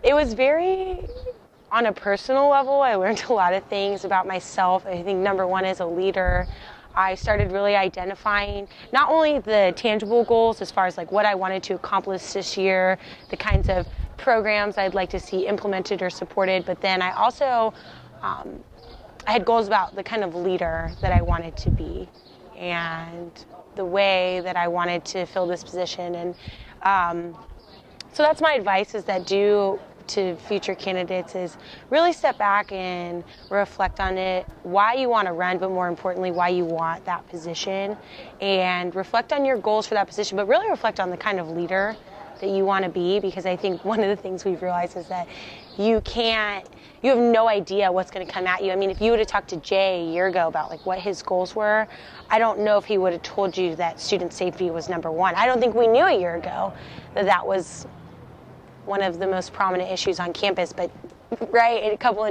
It was very, on a personal level, I learned a lot of things about myself. I think number one, as a leader, I started really identifying not only the tangible goals as far as like what I wanted to accomplish this year, the kinds of programs I'd like to see implemented or supported, but then I also I had goals about the kind of leader that I wanted to be and the way that I wanted to fill this position. And so that's my advice, is that to future candidates is really step back and reflect on it, why you want to run, but more importantly, why you want that position, and reflect on your goals for that position, but really reflect on the kind of leader that you want to be, because I think one of the things we've realized is that you have no idea what's going to come at you. I mean, if you would have talked to Jay a year ago about like what his goals were, I don't know if he would have told you that student safety was number one. I don't think we knew a year ago that that was one of the most prominent issues on campus, but right, a couple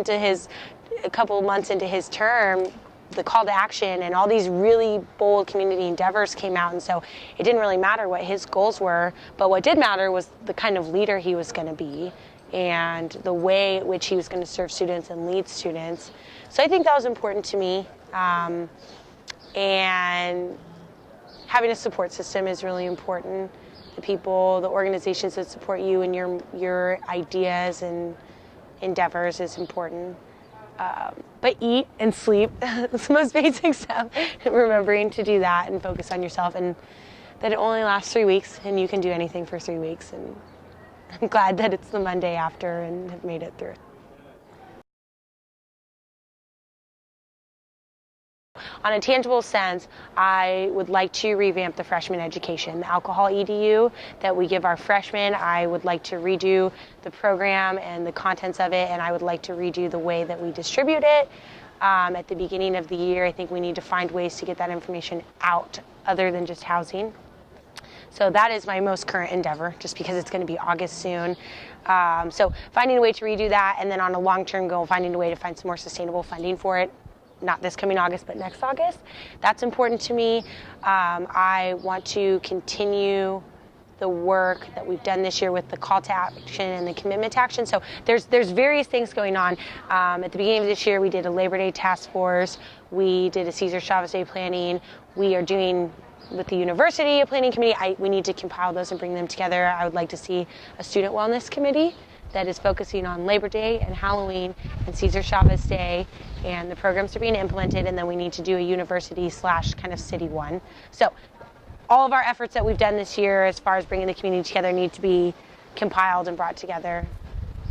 months into his term, the call to action and all these really bold community endeavors came out, and so it didn't really matter what his goals were, but what did matter was the kind of leader he was going to be and the way in which he was going to serve students and lead students. So I think that was important to me, and having a support system is really important. The people, the organizations that support you and your ideas and endeavors is important. But eat and sleep, it's the most basic stuff. Remembering to do that and focus on yourself, and that it only lasts 3 weeks and you can do anything for 3 weeks. And I'm glad that it's the Monday after and have made it through. On a tangible sense, I would like to revamp the freshman education, the alcohol EDU that we give our freshmen. I would like to redo the program and the contents of it, and I would like to redo the way that we distribute it. At the beginning of the year, I think we need to find ways to get that information out other than just housing. So that is my most current endeavor, just because it's going to be August soon. So finding a way to redo that, and then on a long-term goal, finding a way to find some more sustainable funding for it. Not this coming August, but next August. That's important to me. I want to continue the work that we've done this year with the call to action and the commitment to action. So there's various things going on. At the beginning of this year, we did a Labor Day task force. We did a Cesar Chavez Day planning. We are doing with the university a planning committee. We need to compile those and bring them together. I would like to see a student wellness committee that is focusing on Labor Day and Halloween and Cesar Chavez Day, and the programs are being implemented, and then we need to do a university / kind of city one. So all of our efforts that we've done this year as far as bringing the community together need to be compiled and brought together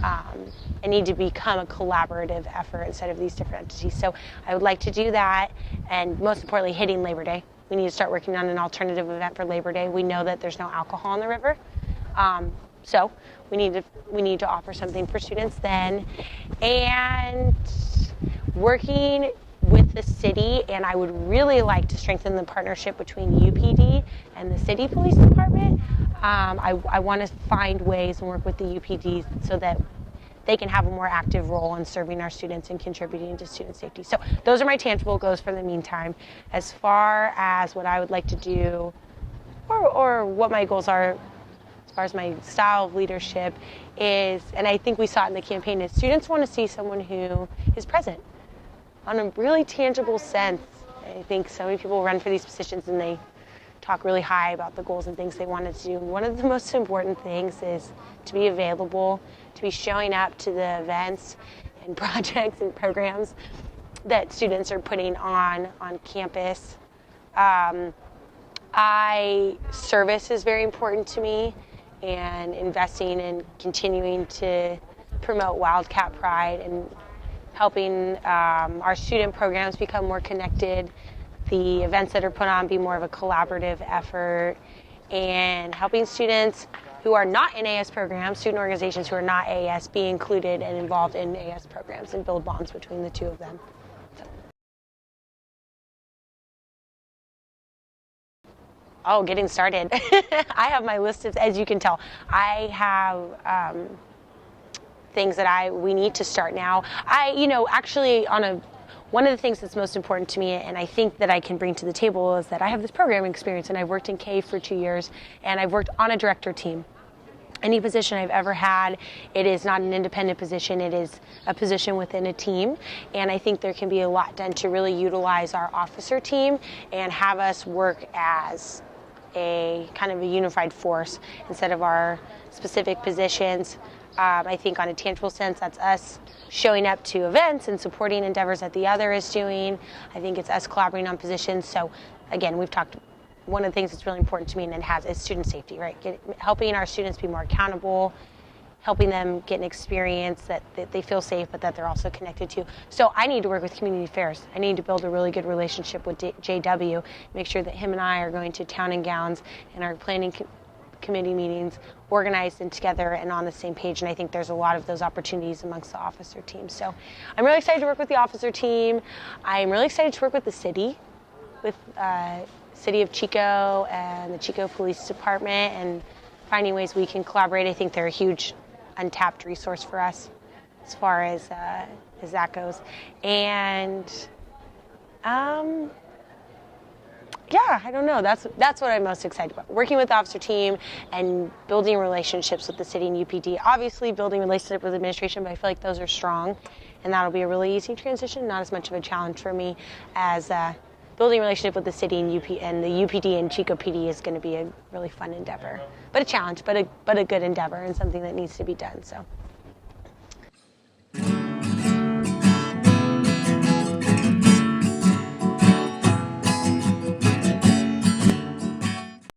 and need to become a collaborative effort instead of these different entities. So I would like to do that, and most importantly, hitting Labor Day. We need to start working on an alternative event for Labor Day. We know that there's no alcohol on the river. So we need to offer something for students then, and working with the city, and I would really like to strengthen the partnership between UPD and the city police department. I want to find ways and work with the UPD so that they can have a more active role in serving our students and contributing to student safety. So those are my tangible goals for the meantime. As far as what I would like to do, or what my goals are, as far as my style of leadership is, and I think we saw it in the campaign, is students want to see someone who is present on a really tangible sense. I think so many people run for these positions and they talk really high about the goals and things they wanted to do. One of the most important things is to be available, to be showing up to the events and projects and programs that students are putting on campus. Service is very important to me, and investing in continuing to promote Wildcat Pride and helping our student programs become more connected, the events that are put on be more of a collaborative effort, and helping students who are not in AS programs, student organizations who are not AS, be included and involved in AS programs and build bonds between the two of them. Oh, getting started. I have my list of, as you can tell, I have things that we need to start now. Actually one of the things that's most important to me, and I think that I can bring to the table, is that I have this programming experience, and I've worked in K for 2 years, and I've worked on a director team. any position I've ever had, it is not an independent position, it is a position within a team. And I think there can be a lot done to really utilize our officer team and have us work as a kind of a unified force instead of our specific positions. I think on a tangible sense, that's us showing up to events and supporting endeavors that the other is doing. I think it's us collaborating on positions. So again, we've talked, one of the things that's really important to me and is student safety, right? Helping our students be more accountable, helping them get an experience that they feel safe, but that they're also connected to. So I need to work with community affairs. I need to build a really good relationship with JW, make sure that him and I are going to town and gowns and our planning committee meetings organized and together and on the same page. And I think there's a lot of those opportunities amongst the officer team. So I'm really excited to work with the officer team. I'm really excited to work with the city, with City of Chico and the Chico Police Department, and finding ways we can collaborate. I think they're a huge untapped resource for us as far as that goes. And yeah, I don't know. That's what I'm most excited about. Working with the officer team and building relationships with the city and UPD. Obviously, building relationship with administration, but I feel like those are strong, and that'll be a really easy transition. Not as much of a challenge for me as building a relationship with the city and the UPD and Chico PD is going to be a really fun endeavor, but a challenge, but a good endeavor and something that needs to be done. So.